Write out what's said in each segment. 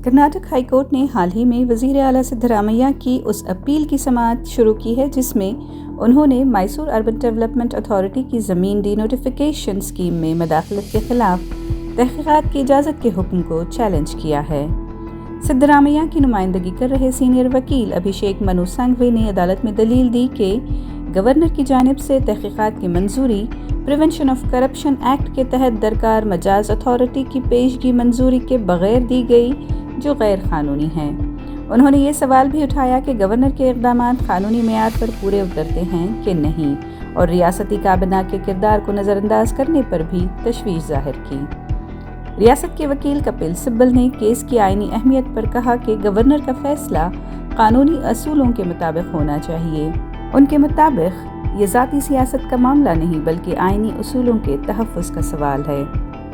Karnataka high court نے حال ہی میں وزیر اعلیٰ سدھرامیا کی اس اپیل کی سماعت شروع کی ہے جس میں انہوں نے میسور اربن ڈیولپمنٹ اتھارٹی کی زمین ڈی نوٹیفیکیشن اسکیم میں مداخلت کے خلاف تحقیقات کی اجازت کے حکم کو چیلنج کیا ہے۔ سدھرامیا کی نمائندگی کر رہے سینئر وکیل ابھیشیک منو سنگھوی نے عدالت میں دلیل دی کہ گورنر کی جانب سے تحقیقات کی منظوری پریونشن آف کرپشن ایکٹ کے تحت درکار مجاز اتھارٹی کی پیشگی منظوری کے بغیر دی گئی جو غیر قانونی ہے۔ انہوں نے یہ سوال بھی اٹھایا کہ گورنر کے اقدامات قانونی معیار پر پورے اترتے ہیں کہ نہیں، اور ریاستی کابینہ کے کردار کو نظر انداز کرنے پر بھی تشویش ظاہر کی۔ ریاست کے وکیل کپل سبل نے کیس کی آئینی اہمیت پر کہا کہ گورنر کا فیصلہ قانونی اصولوں کے مطابق ہونا چاہیے۔ ان کے مطابق یہ ذاتی سیاست کا معاملہ نہیں بلکہ آئینی اصولوں کے تحفظ کا سوال ہے۔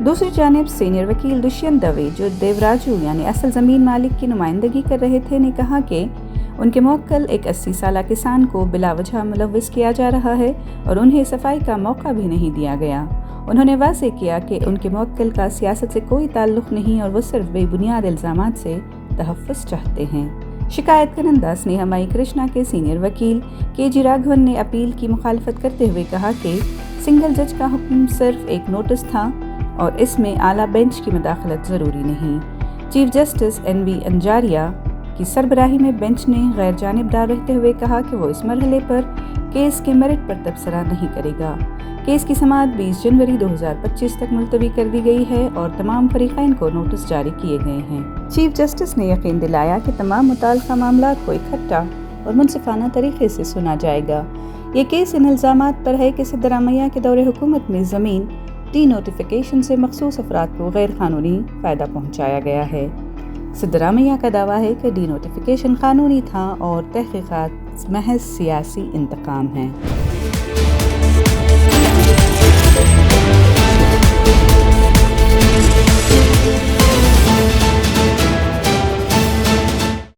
دوسری جانب سینئر وکیل دشینت دوے جو دیوراجو یعنی اصل زمین مالک کی نمائندگی کر رہے تھے نے کہا کہ ان کے موکل ایک 80 سالہ کسان کو بلا وجہ ملوث کیا جا رہا ہے اور انہیں صفائی کا موقع بھی نہیں دیا گیا۔ انہوں نے واضح کیا کہ ان کے موکل کا سیاست سے کوئی تعلق نہیں اور وہ صرف بے بنیاد الزامات سے تحفظ چاہتے ہیں۔ شکایت کنندہ سنیہا مئی کرشنا کے سینئر وکیل کے جی راگھون نے اپیل کی مخالفت کرتے ہوئے کہا کہ سنگل جج کا حکم صرف ایک نوٹس تھا اور اس میں اعلیٰ بینچ کی مداخلت ضروری نہیں۔ چیف جسٹس این وی انجاریہ کی سربراہی میں بینچ نے غیر جانبدار رہتے ہوئے کہا کہ وہ اس مرحلے پر کیس کے میرٹ پر تبصرہ نہیں کرے گا۔ کیس کی سماعت 20 جنوری 2025 تک ملتوی کر دی گئی ہے اور تمام فریقین کو نوٹس جاری کیے گئے ہیں۔ چیف جسٹس نے یقین دلایا کہ تمام متعلقہ معاملات کو اکٹھا اور منصفانہ طریقے سے سنا جائے گا۔ یہ کیس ان الزامات پر ہے کہ سدھرامیا کے دور حکومت میں زمین ڈی نوٹیفیکیشن سے مخصوص افراد کو غیر قانونی فائدہ پہنچایا گیا ہے۔ سدھرامیا کا دعویٰ ہے کہ ڈی نوٹیفیکیشن قانونی تھا اور تحقیقات محض سیاسی انتقام ہیں۔